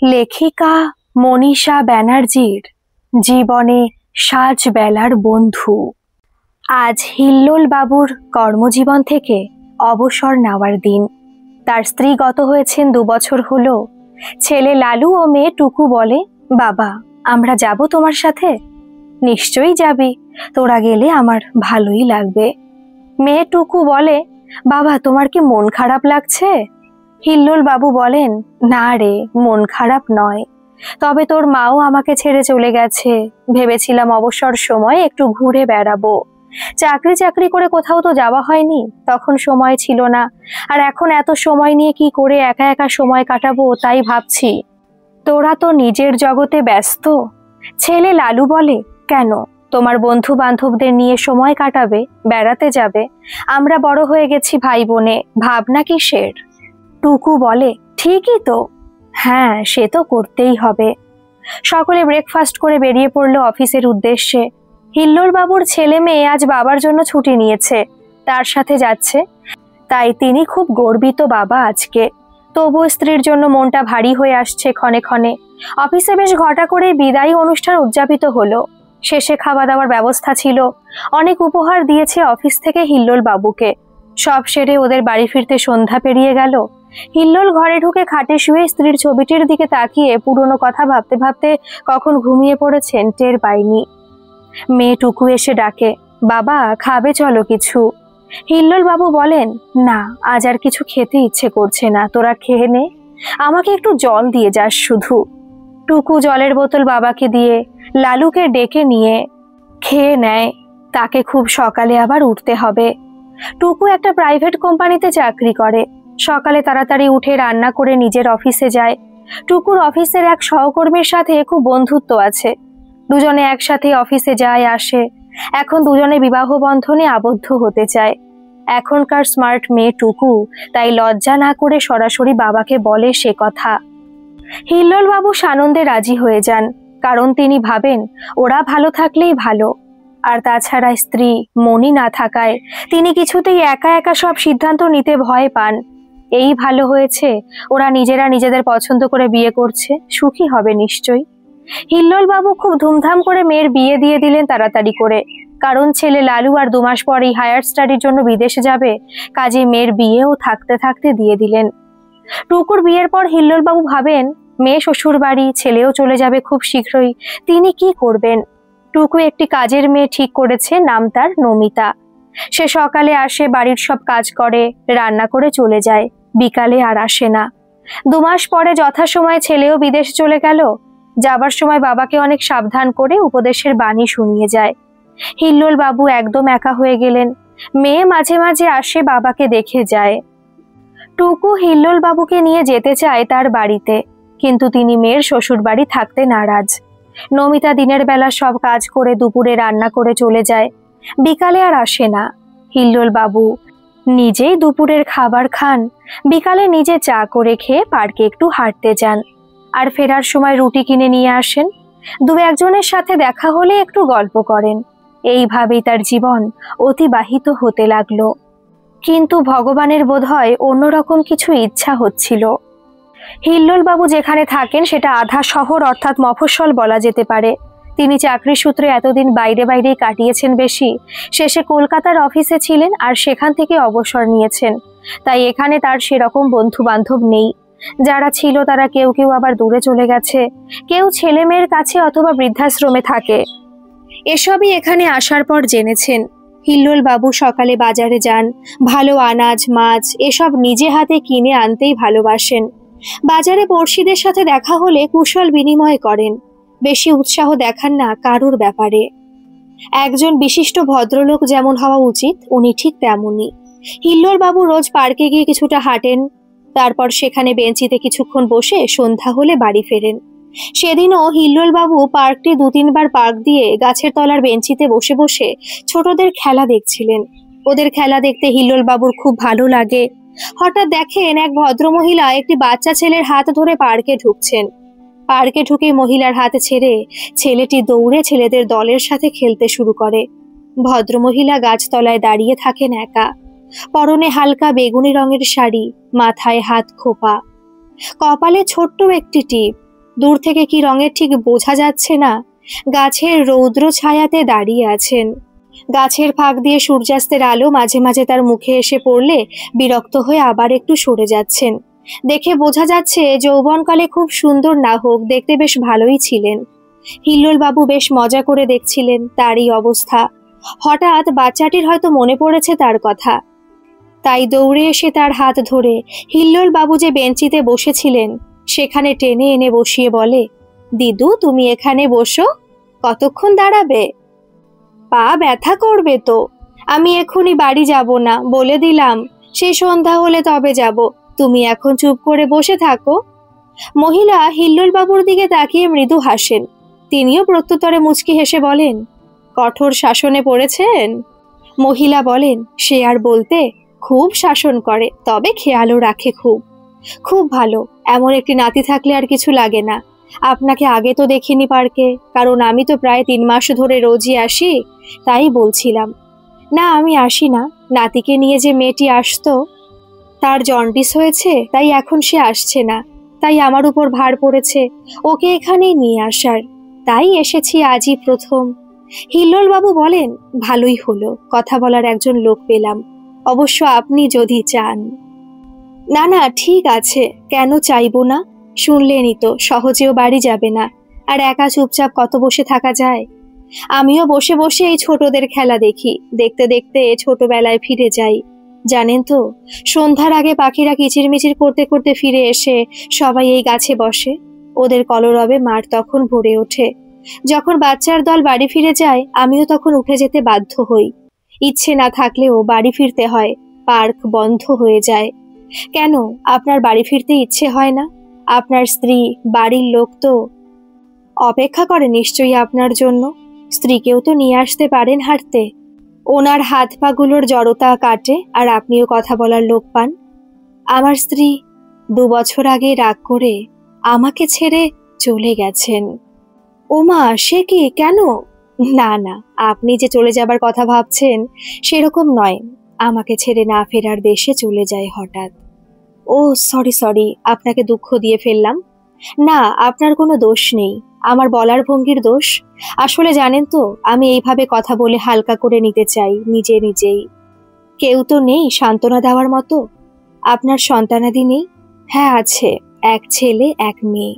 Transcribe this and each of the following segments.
লেখিকা মনীষা ব্যানার্জির জীবনে সাজবেলার বন্ধু। আজ হিল্লোল বাবুর কর্মজীবন থেকে অবসর নেওয়ার দিন। তার স্ত্রী গত হয়েছেন 2 বছর হলো। ছেলে লালু ও মেয়ে টুকু বলে, বাবা আমরা যাব তোমার সাথে? নিশ্চয়ই যাবি, তোরা গেলে আমার ভালোই লাগবে। মেয়ে টুকু বলে, বাবা তোমার কি মন খারাপ লাগছে? হিল্লোল বাবু বলেন, না রে, মন খারাপ নয়, তবে তোর মাও আমাকে ছেড়ে চলে গেছে। ভেবেছিলাম অবসর সময় একটু ঘুরে বেড়াবো। চাকরি করে কোথাও তো যাওয়া হয়নি, তখন সময় ছিল না। আর এখন এত সময় নিয়ে কি করে একা একা সময় কাটাবো তাই ভাবছি। তোরা তো নিজের জগতে ব্যস্ত। ছেলে লালু বলে, কেন, তোমার বন্ধু বান্ধবদের নিয়ে সময় কাটাবে, বেড়াতে যাবে? আমরা বড় হয়ে গেছি ভাই বোনে, ভাবনা কিসের? টুকু বলে, ঠিকই তো, হ্যাঁ সে তো করতেই হবে। সকলে ব্রেকফাস্ট করে বেরিয়ে পড়লো অফিসের উদ্দেশ্যে। হিল্লোল বাবুর ছেলে মেয়ে আজ বাবার জন্য ছুটি নিয়েছে, তার সাথে যাচ্ছে, তাই তিনি খুব গর্বিত বাবা আজকে। তবু স্ত্রীর জন্য মনটা ভারী হয়ে আসছে ক্ষণে ক্ষণে। অফিসে বেশ ঘটা করে বিদায়ী অনুষ্ঠান উদযাপিত হলো। শেষে খাওয়া দাওয়ার ব্যবস্থা ছিল। অনেক উপহার দিয়েছে অফিস থেকে হিল্লোল বাবুকে। সব সেরে ওদের বাড়ি ফিরতে সন্ধ্যা পেরিয়ে গেল। হিল্লোল ঘরে ঢুকে খাটে শুয়ে স্ত্রীর ছবিটির দিকে তাকিয়ে পুরনো কথা ভাবতে ভাবতে কখন ঘুমিয়ে পড়েছেন টের পায়নি। মেয়ে টুকু এসে ডাকে, বাবা খাবে চলো কিছু। হিল্লোল বাবু বলেন, না আজ আর কিছু খেতে ইচ্ছে করছে না, তোরা খেয়ে নে, আমাকে একটু জল দিয়ে যাস শুধু। টুকু জলের বোতল বাবাকে দিয়ে লালুকে ডেকে নিয়ে খেয়ে নেয়। তাকে খুব সকালে আবার উঠতে হবে। টুকু একটা প্রাইভেট কোম্পানিতে চাকরি করে। সকালে তাড়াতাড়ি উঠে রান্না করে নিজের অফিসে যায়। টুকুর অফিসের এক সহকর্মীর সাথে খুব বন্ধুত্ব আছে। দুজনে একসাথে অফিসে যায় আসে। এখন দুজনে বিবাহ বন্ধনে আবদ্ধ হতে চায়। এখনকার স্মার্ট মেয়ে টুকু তাই লজ্জা না করে সরাসরি বাবাকে বলে সে কথা। হিল্লোল বাবু সানন্দে রাজি হয়ে যান, কারণ তিনি ভাবেন ওরা ভালো থাকলেই ভালো। আর তাছাড়া স্ত্রী মনি না থাকায় তিনি কিছুতেই একা একা সব সিদ্ধান্ত নিতে ভয় পান। এই ভালো হয়েছে, ওরা নিজেরা নিজেদের পছন্দ করে বিয়ে করছে, সুখী হবে নিশ্চয়ই। হিল্লোল বাবু খুব ধুমধাম করে মেয়ের বিয়ে দিয়ে দিলেন তাড়াতাড়ি করে, কারণ ছেলে লালু আর 2 মাস পরেই হায়ার স্টাডির জন্য বিদেশে যাবে। কাজে মেয়ের বিয়েও থাকতে থাকতে দিয়ে দিলেন। টুকুর বিয়ের পর হিল্লোল বাবু ভাবেন, মেয়ে শ্বশুর বাড়ি, ছেলেও চলে যাবে খুব শীঘ্রই, তিনি কি করবেন? টুকু একটি কাজের মেয়ে ঠিক করেছে, নাম তার নমিতা। সে সকালে আসে, বাড়ির সব কাজ করে, রান্না করে চলে যায়, বিকালে আর আসে না। 2 মাস পরে যথাসময়ে ছেলেও বিদেশ চলে গেল। যাবার সময় বাবাকে অনেক সাবধান করে উপদেশের বাণী শুনিয়ে যায়। হিল্লোল বাবু একদম একা হয়ে গেলেন। মেয়ে মাঝে মাঝে আসে, বাবাকে দেখে যায়। টুকু হিল্লোল বাবুকে নিয়ে যেতে চায় তার বাড়িতে, কিন্তু তিনি মেয়ের শ্বশুর বাড়ি থাকতে নারাজ। নমিতা দিনের বেলা সব কাজ করে দুপুরে রান্না করে চলে যায়, বিকালে আর আসে না। হিল্লোল বাবু নিজেই দুপুরের খাবার খান, বিকালে নিজে চা করে খেয়ে পার্কে একটু হাঁটতে যান, আর ফেরার সময় রুটি কিনে নিয়ে আসেন। 2-1 জনের সাথে দেখা হলে একটু গল্প করেন। এইভাবেই তার জীবন অতিবাহিত হতে লাগলো। কিন্তু ভগবানের বোধহয় অন্যরকম কিছু ইচ্ছা হচ্ছিল। হিল্লোল বাবু যেখানে থাকেন সেটা আধা শহর, অর্থাৎ মফস্বল বলা যেতে পারে। তিনি চাকরি সূত্রে এতদিন বাইরে বাইরেই কাটিয়েছেন বেশি। শেষে কলকাতার অফিসে ছিলেন আর সেখান থেকে অবসর নিয়েছেন। তাই এখানে তার সেরকম বন্ধু বান্ধব নেই। যারা ছিল তারা কেউ কেউ আবার দূরে চলে গেছে, কেউ ছেলে মেয়ের কাছে অথবা বৃদ্ধাশ্রমে থাকে। এসবই এখানে আসার পর জেনেছেন। হিল্লোল বাবু সকালে বাজারে যান, ভালো আনাজ মাছ এসব নিজে হাতে কিনে আনতেই ভালোবাসেন। বাজারে পড়শিদের সাথে দেখা হলে কুশল বিনিময় করেন, বেশি উৎসাহ দেখান না কারুর ব্যাপারে। একজন বিশিষ্ট ভদ্রলোক যেমন হওয়া উচিত উনি ঠিক তেমনই। হিল্লোল বাবু রোজ পার্কে গিয়ে কিছুটা হাঁটেন, তারপর সেখানে বেঞ্চিতে কিছুক্ষণ বসে সন্ধ্যা হলে বাড়ি ফেরেন। সেদিনও হিল্লোল বাবু পার্কটি 2-3 বার পার্ক দিয়ে গাছের তলার বেঞ্চিতে বসে বসে ছোটদের খেলা দেখছিলেন। ওদের খেলা দেখতে হিল্লোল বাবুর খুব ভালো লাগে। হঠাৎ দেখেন এক ভদ্রমহিলা একটি বাচ্চা ছেলের হাত ধরে পার্কে ঢুকছেন। পার্কে ঢুকে মহিলার হাত ছেড়ে ছেলেটি দৌড়ে ছেলেদের দলের সাথে খেলতে শুরু করে। ভদ্রমহিলা গাছতলায় দাঁড়িয়ে থাকেন একা, পরনে হালকা বেগুনি রঙের শাড়ি, মাথায় হাত খোপা, কপালে ছোট্ট একটি টিপ, দূর থেকে কি রঙের ঠিক বোঝা যাচ্ছে না। গাছের রৌদ্র ছায়াতে দাঁড়িয়ে আছেন। গাছের ফাঁক দিয়ে সূর্যাস্তের আলো মাঝে মাঝে তার মুখে এসে পড়লে বিরক্ত হয়ে আবার একটু সরে যাচ্ছেন। দেখে বোঝা যাচ্ছে যৌবনকালে খুব সুন্দর না হোক, দেখতে বেশ ভালোই ছিলেন। হিল্লোল বাবু বেশ মজা করে দেখছিলেন তার এই অবস্থা। হঠাৎ বাচ্চাটির হয়তো মনে পড়েছে তার কথা, তাই দৌড়ে এসে তার হাত ধরে হিল্লোল বাবু যে বেঞ্চিতে বসেছিলেন সেখানে টেনে এনে বসিয়ে বলে, দিদু তুমি এখানে বসো, কতক্ষণ দাঁড়াবে? পা ব্যথা করবে তো। আমি এখনই বাড়ি যাব না, বলে দিলাম। সে সন্ধ্যা হলে তবে যাব। তুমি এখন চুপ করে বসে থাকো। মহিলা হিল্লোল বাবুর দিকে তাকিয়ে মৃদু হাসেন। তিনিও প্রত্যুত্তরে মুচকি হেসে বলেন, কঠোর শাসনে পড়েছেন? মহিলা বলেন, সে আর বলতে, খুব শাসন করে, তবে খেয়ালও রাখে খুব। খুব ভালো, এমন একটি নাতি থাকলে আর কিছু লাগে না। আপনাকে আগে তো দেখিনি পার্কে, কারণ আমি তো প্রায় 3 মাস ধরে রোজই আসি, তাই বলছিলাম। না আমি আসি না, নাতিকে নিয়ে যে মেয়েটি আসতো তার জন্ডিস হয়েছে, তাই এখন সে আসছে না। তাই আমার উপর ভার পড়েছে ওকে এখানেই নিয়ে আসার, তাই এসেছি আজই প্রথম। হিল্লোল বাবু বলেন, ভালোই হলো, কথা বলার একজন লোক পেলাম, অবশ্য আপনি যদি চান। না না ঠিক আছে, কেন চাইবো না? শুনলেনই তো, সহজেও বাড়ি যাবে না, আর একা চুপচাপ কত বসে থাকা যায়। আমিও বসে বসে এই ছোটদের খেলা দেখি, দেখতে দেখতে ছোটবেলায় ফিরে যাই। জানেন তো, সন্ধ্যার আগে পাখিরা কিচিরমিচির করতে করতে ফিরে এসে সবাই এই গাছে বসে। ওদের কলরবে মাঠ তখন ভরে ওঠে। যখন বাচ্চার দল বাড়ি ফিরে যায় আমিও তখন উঠে যেতে বাধ্য হই। ইচ্ছে না থাকলেও বাড়ি ফিরতে হয়, পার্ক বন্ধ হয়ে যায়। কেন আপনার বাড়ি ফিরতে ইচ্ছে হয় না? আপনার স্ত্রী, বাড়ির লোক তো অপেক্ষা করে নিশ্চয়ই আপনার জন্য। স্ত্রীকেও তো নিয়ে আসতে পারেন হাঁটতে, ওনার হাত পাগুলোর জড়তা কাটে আর আপনিও কথা বলার লোক পান। আমার স্ত্রী 2 বছর আগে রাগ করে আমাকে ছেড়ে চলে গেছেন। ওমা, সে কি, কেন? না না, আপনি যে চলে যাবার কথা ভাবছেন সেরকম নয়, আমাকে ছেড়ে না ফেরার দেশে চলে যায় হঠাৎ। ও সরি সরি, আপনাকে দুঃখ দিয়ে ফেললাম। না, আপনার কোনো দোষ নেই, আমার বলার ভঙ্গির দোষ। আসলে জানেন তো, আমি এইভাবে কথা বলে হালকা করে নিতে চাই নিজে নিজেই। কেউ তো নেই সান্ত্বনা দেওয়ার মতো। আপনার সন্তানাদি নেই? হ্যাঁ আছে, 1 ছেলে 1 মেয়ে।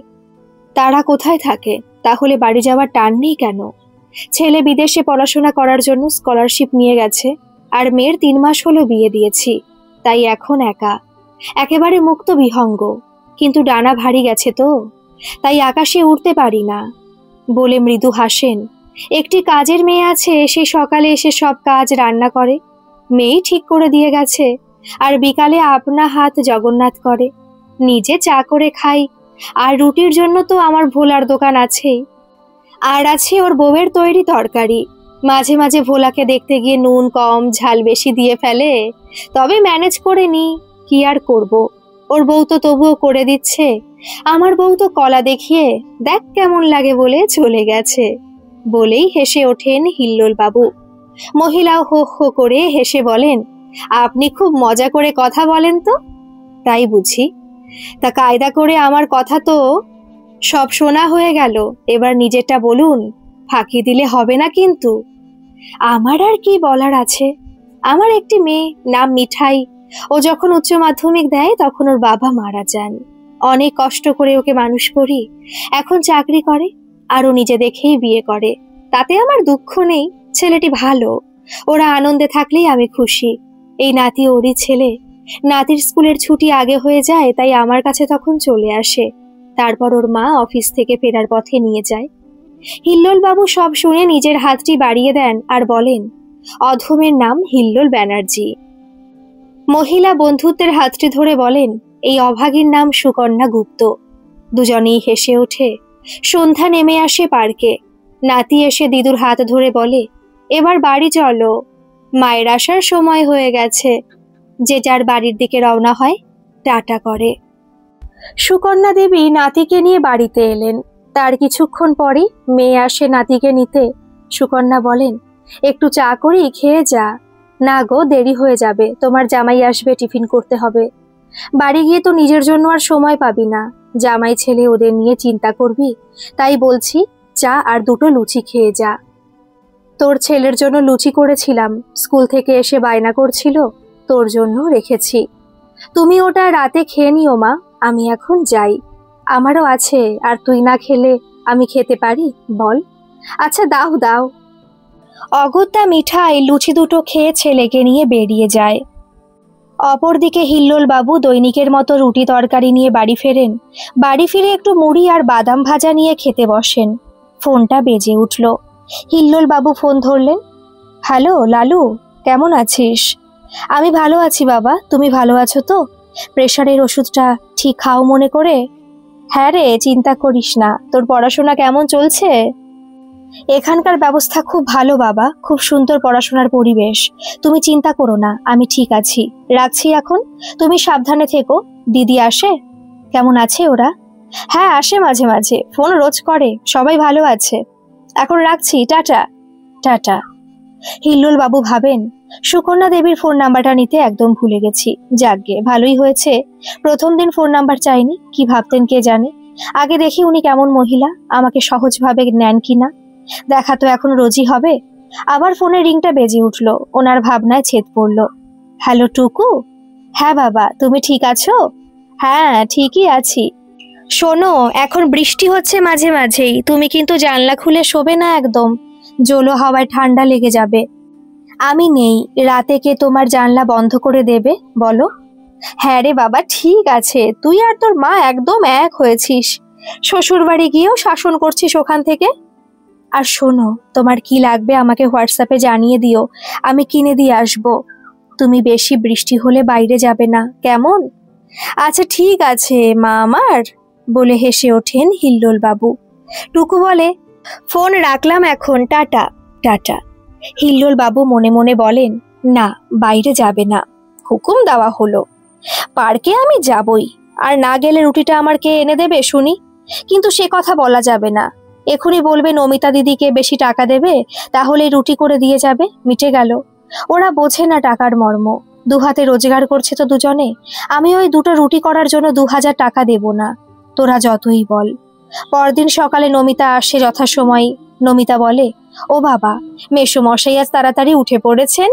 তারা কোথায় থাকে? তাহলে বাড়ি যাওয়ার টান নেই কেন? ছেলে বিদেশে পড়াশোনা করার জন্য স্কলারশিপ নিয়ে গেছে, আর মেয়ের 3 মাস হলো বিয়ে দিয়েছি, তাই এখন একা, একেবারে মুক্ত বিহঙ্গ। কিন্তু ডানা ভারী গেছে তো, তাই আকাশে উড়তে পারি না। বলে মৃদু হাসেন। একটি কাজের মেয়ে আছে, সে সকালে এসে সব কাজ রান্না করে, মেয়েই ঠিক করে দিয়ে গেছে, আর বিকালে আপনা হাত জগন্নাথ করে। নিজে চা করে খাই, আর রুটির জন্য তো আমার ভোলার দোকান আছেই। আর আছে ওর বউয়ের তৈরি তরকারি। মাঝে মাঝে ভোলাকে দেখতে গিয়ে নুন কম ঝাল বেশি দিয়ে ফেলে, তবে ম্যানেজ করে নি, কি আর করব। ওর বউ তো তবুও করে দিচ্ছে। আমার বউ তো কলা দেখিয়ে দেখ কেমন লাগে বলে চলে গেছে। বলেই হেসে ওঠেন হিল্লোল বাবু। মহিলাও হো হো করে হেসে বলেন, আপনি খুব মজা করে কথা বলেন তো। তাই বুঝি? তা কায়দা করে আমার কথা তো সব শোনা হয়ে গেল, এবার নিজেরটা বলুন, ফাঁকি দিলে হবে না কিন্তু। আমার আর কি বলার আছে? আমার একটি মেয়ে, নাম মিঠাই। ও যখন উচ্চ মাধ্যমিক দেয় তখন ওর বাবা মারা যান। অনেক কষ্ট করে ওকে মানুষ করি, এখন চাকরি করে, আর ও নিজে দেখেই বিয়ে করে। তাতে আমার দুঃখ নেই, ছেলেটি ভালো, ওরা আনন্দে থাকলেই আমি খুশি। এই নাতি ওরই ছেলে। নাতির স্কুলের ছুটি আগে হয়ে যায়, তাই আমার কাছে তখন চলে আসে। তারপর ওর মা অফিস থেকে ফেরার পথে নিয়ে যায়। হিল্লোল বাবু সব শুনে নিজের হাতটি বাড়িয়ে দেন আর বলেন, অধমের নাম হিল্লোল ব্যানার্জি। মহিলা বন্ধুত্বের হাতটি ধরে বলেন, এই অভাগীর নাম সুকন্যা গুপ্ত। দুজনেই হেসে ওঠে। সন্ধ্যা নেমে আসে পার্কে। নাতি এসে দিদুর হাত ধরে বলে, এবার বাড়ি চলো, মায়ের আসার সময় হয়ে গেছে। যে যার বাড়ির দিকে রওনা হয়, টাটা করে। সুকন্যা দেবী নাতিকে নিয়ে বাড়িতে এলেন। তার কিছুক্ষণ পরই মেয়ে আসে নাতিকে নিতে। সুকন্যা বলেন, একটু চা করি, খেয়ে যা। না গো, দেরি হয়ে যাবে, তোমার জামাই আসবে, টিফিন করতে হবে। বাড়ি গিয়ে তো নিজের জন্য আর সময় পাবি না, জামাই ছেলে ওদের নিয়ে চিন্তা করবি। তাই বলছি চা আর দুটো লুচি খেয়ে যা। তোর ছেলের জন্য লুচি করেছিলাম, স্কুল থেকে এসে বায়না করছিল, তোর জন্য রেখেছি। তুমি ওটা রাতে খেয়ে নিও মা, আমি এখন যাই। আমারও আছে, আর তুই না খেলে আমি খেতে পারি বল? আচ্ছা দাও দাও। অগত্যা মিঠাই লুচি দুটো খেয়ে ছেলেকে নিয়ে বেরিয়ে যায়। অপরদিকে হিল্লোল বাবু দৈনিকের মতো রুটি তরকারি নিয়ে বাড়ি ফেরেন। বাড়ি ফিরে একটু মুড়ি আর বাদাম ভাজা নিয়ে খেতে বসেন। ফোনটা বেজে উঠল। হিল্লোল বাবু ফোন ধরলেন। হ্যালো লালু, কেমন আছিস? আমি ভালো আছি বাবা, তুমি ভালো আছো তো? প্রেশারের ওষুধটা ঠিক খাও মনে করে। হ্যাঁ রে, চিন্তা করিস না। তোর পড়াশোনা কেমন চলছে? এখানকার ব্যবস্থা খুব ভালো বাবা, খুব সুন্দর পড়াশোনার পরিবেশ। তুমি চিন্তা করো না, আমি ঠিক আছি। রাখছি এখন, তুমি সাবধানে থেকো। দিদি আসে? কেমন আছে ওরা? হ্যাঁ আসে মাঝে মাঝে, ফোন রোজ করে, সবাই ভালো আছে। এখন রাখছি, টাটা। টাটা। হিল্লোল বাবু ভাবেন, সুকন্যা দেবীর ফোন নাম্বারটা নিতে একদম ভুলে গেছি। যাকগে, ভালোই হয়েছে প্রথম দিন ফোন নাম্বার চাইনি। কি ভাবতেন কে জানে। আগে দেখি উনি কেমন মহিলা, আমাকে সহজভাবে নেন কিনা। দেখা তো এখন রোজই হবে। আবার ফোনের রিংটা বেজে উঠল। ওনার ভাবনায় ছেদ পড়ল। হ্যালো টুকু। হ্যাঁ বাবা, তুমি ঠিক আছো? হ্যাঁ ঠিকই আছি। শোনো, এখন বৃষ্টি হচ্ছে মাঝে মাঝেই, তুমি কিন্তু জানলা খুলে শোবে না একদম, জলো হাওয়ায় ঠান্ডা লেগে যাবে। আমি নেই, রাতে কে তোমার জানলা বন্ধ করে দেবে বলো? হ্যাঁ রে বাবা, ঠিক আছে, তুই আর তোর মা একদম এক হয়েছিস। শ্বশুর বাড়ি গিয়েও শাসন করছিস ওখান থেকে। আর শোনো, তোমার কি লাগবে আমাকে হোয়াটসঅ্যাপে জানিয়ে দিও, আমি কিনে দিয়ে আসবো। তুমি বেশি বৃষ্টি হলে বাইরে যাবে না, কেমন? আচ্ছা ঠিক আছে মা আমার, বলে হেসে ওঠেন হিল্লোল বাবু। টুকু বলে, ফোন রাখলাম এখন, টাটা। টাটা। হিল্লোল বাবু মনে মনে বলেন, না বাইরে যাবে না, হুকুম দেওয়া হলো। পার্কে আমি যাবই, আর না গেলে রুটিটা আমার কে এনে দেবে শুনি? কিন্তু সে কথা বলা যাবে না। এখনই বলবে নমিতা দিদিকে বেশি টাকা দেবে, তাহলে রুটি করে দিয়ে যাবে, মিটে গেল। ওরা বোঝে না টাকার মর্ম। দুহাতে রোজগার করছে তো দুজনে, আমি ওই দুটো রুটি করার জন্য 2000 টাকা দেব না, তোরা যতই বল। পরদিন সকালে নমিতা আসে যথাসময়। নমিতা বলে, ও বাবা, মেসোমশাই আজ তাড়াতাড়ি উঠে পড়েছেন,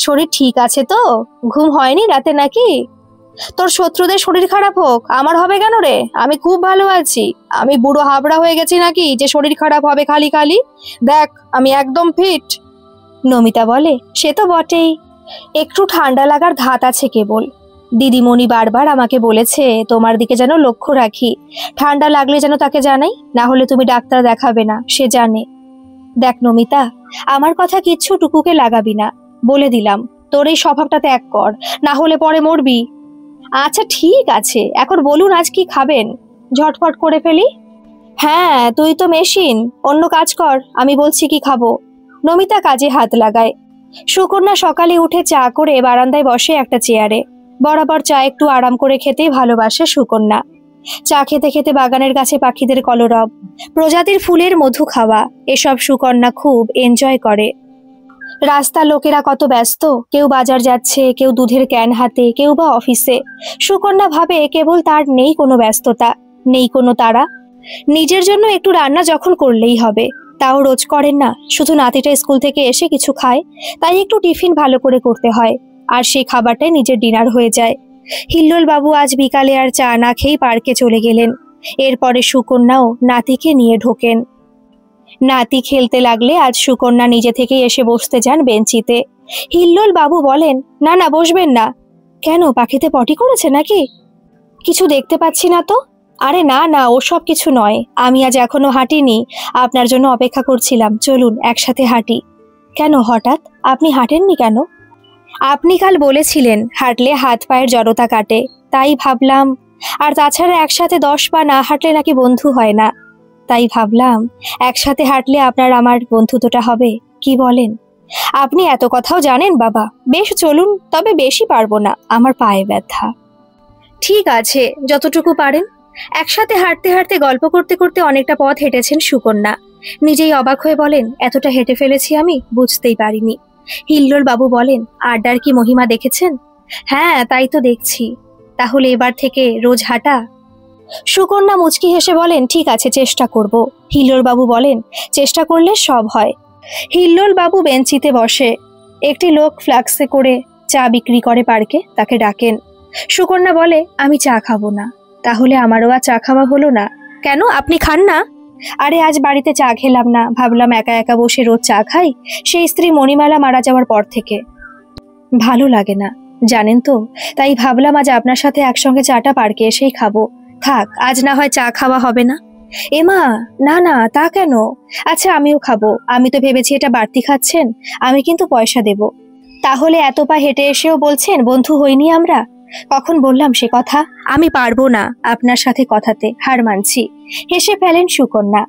শরীর ঠিক আছে তো? ঘুম হয়নি রাতে নাকি? তোর শত্রুদের শরীর খারাপ হোক, আমার হবে কেন রে? আমি খুব ভালো আছি। আমি বুড়ো হাবড়া হয়ে গেছি নাকি যে শরীর খারাপ হবে খালি খালি? দেখ, আমি একদম ফিট। নমিতা বলে, সে তো বটেই, একটু ঠান্ডা লাগার ধাত আছে কেবল। দিদিমণি বারবার আমাকে বলেছে তোমার দিকে যেন লক্ষ্য রাখি, ঠান্ডা লাগলে যেন তাকে জানাই, না হলে তুমি ডাক্তার দেখাবে না, সে জানে। দেখ নমিতা, আমার কথা কিচ্ছু টুকুকে লাগাবি না, বলে দিলাম। তোর এই স্বভাবটা ত্যাগ কর, না হলে পরে মরবি। আচ্ছা ঠিক আছে, এখন বলুন আজ কি খাবেন, ঝটফট করে ফেলি। হ্যাঁ তুই তো মেশিন, অন্য কাজ কর, আমি বলছি কি খাবো। নমিতা কাজে হাত লাগায়। সুকন্যা সকালে উঠে চা করে বারান্দায় বসে একটা চেয়ারে। বরাবর চা একটু আরাম করে খেতেই ভালোবাসে সুকন্যা। চা খেতে খেতে বাগানের কাছে পাখিদের কলরব, প্রজাতির ফুলের মধু খাওয়া, এসব সুকন্যা খুব এনজয় করে। রাস্তা লোকেরা কত ব্যস্ত, কেউ বাজার যাচ্ছে, কেউ দুধের ক্যান হাতে, কেউ বা অফিসে। সুকন্যা ভাবে কেবল তার নেই কোনো ব্যস্ততা, নেই কোনো তাড়া। নিজের জন্য একটু রান্না যখন করলেই হবে, তাও রোজ করেন না, শুধু নাতিটা স্কুল থেকে এসে কিছু খায়, তাই একটু টিফিন ভালো করে করতে হয়, আর সেই খাবারটাই নিজের ডিনার হয়ে যায়। হিল্লোল বাবু আজ বিকালে আর চা না খেয়েই পার্কে চলে গেলেন। এরপরে সুকন্যাও নাতিকে নিয়ে ঢোকেন। নাতি খেলতে লাগলে আজ সুকন্যা নিজে থেকেই এসে বসতে যান বেঞ্চিতে। হিল্লোল বাবু বলেন, না না বসবেন না। কেন, পাখিতে পটি করেছে নাকি? কিছু দেখতে পাচ্ছি না তো। আরে না না, ওসব কিছু নয়, আমি আজ এখনো হাঁটিনি, আপনার জন্য অপেক্ষা করছিলাম, চলুন একসাথে হাঁটি। কেন হঠাৎ, আপনি হাঁটেননি কেন? আপনি কাল বলেছিলেন হাঁটলে হাত পায়ের জড়তা কাটে, তাই ভাবলাম। আর তাছাড়া একসাথে 10 পা না হাঁটলে নাকি বন্ধু হয় না, তাই ভাবলাম একসাথে হাঁটলে আপনার আমার বন্ধুত্বটা হবে, কি বলেন? আপনি এত কথাও জানেন বাবা, বেশ চলুন, তবে বেশি পারবো না, আমার পায়ে ব্যথা। ঠিক আছে, যতটুকু পারেন। একসাথে হাঁটতে হাঁটতে গল্প করতে করতে অনেকটা পথ হেঁটেছেন সুকন্যা। নিজেই অবাক হয়ে বলেন, এতটা হেঁটে ফেলেছি আমি, বুঝতেই পারিনি। হিল্লোল বাবু বলেন, আড্ডার কি মহিমা দেখেছেন? হ্যাঁ তাই তো দেখছি। তাহলে এবার থেকে রোজ হাঁটা? সুকন্যা মুচকি হেসে বলেন, ঠিক আছে, চেষ্টা করব। হিল্লোল বাবু বলেন, চেষ্টা করলে সব হয়। হিল্লোল বাবু বেঞ্চিতে বসে। একটি লোক ফ্লাক্সে করে চা বিক্রি করে পার্কে, তাকে ডাকেন। সুকন্যা বলে, আমি চা খাবো না। তাহলে আমারও আর চা খাওয়া হলো না। কেন, আপনি খান না? আরে আজ বাড়িতে চা খেলাম না, ভাবলাম একা একা বসে রোজ চা খাই, সেই স্ত্রী মণিমালা মারা যাওয়ার পর থেকে। ভালো লাগে না, জানেন তো, তাই ভাবলাম আজ আপনার সাথে একসঙ্গে চাটা পার্কে এসেই খাবো। থাক, আজ না হয় চা খাওয়া হবে না। এমা, না না, তা কেন? আচ্ছা, আমিও খাবো। আমি তো ভেবেছি এটা বাড়তি খাচ্ছেন, আমি কিন্তু পয়সা দেব। তাহলে এত পা হেঁটে এসেও বলছেন বন্ধু হইনি আমরা? কখন বললাম সে কথা? আমি পারবো না আপনার সাথে কথাতে, হার মানছি। হেসে ফেলেন সুকন্যা।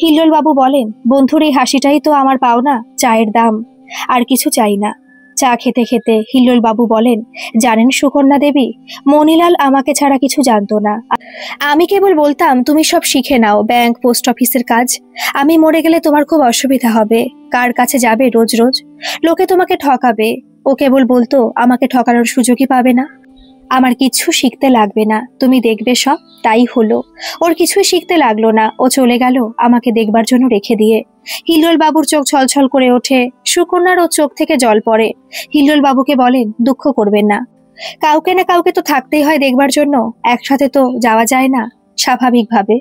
হিল্লোল বাবু বলেন, বন্ধুর এই হাসিটাই তো আমার পাওনা, চায়ের দাম। আর কিছু চাই না। চা খেতে খেতে হিল্লোল বাবু বলেন, জানেন সুকন্যা দেবী, মণিলাল আমাকে ছাড়া কিছু জানতো না। আমি কেবল বলতাম তুমি সব শিখে নাও, ব্যাংক, পোস্ট অফিসের কাজ। আমি মরে গেলে তোমার খুব অসুবিধা হবে। কার কাছে যাবে রোজ রোজ? লোকে তোমাকে ঠকাবে। ও কেবল বলতো আমাকে ঠকানোর সুযোগই পাবে না। আমার কিচ্ছু শিখতে লাগবে না, তুমি দেখবে সব। তাই হলো। ওর কিছুই শিখতে লাগলো না, ও চলে গেল আমাকে দেখবার জন্য রেখে দিয়ে। হিল্লোল বাবুর চোখ ছলছল করে ওঠে। সুকন্যার ও চোখ থেকে জল পড়ে। হিল্লোল বাবুকে বলেন, দুঃখ করবেন না, কাউকে না কাউকে তো থাকতেই হয় দেখবার জন্য, একসাথে তো যাওয়া যায় না স্বাভাবিকভাবে।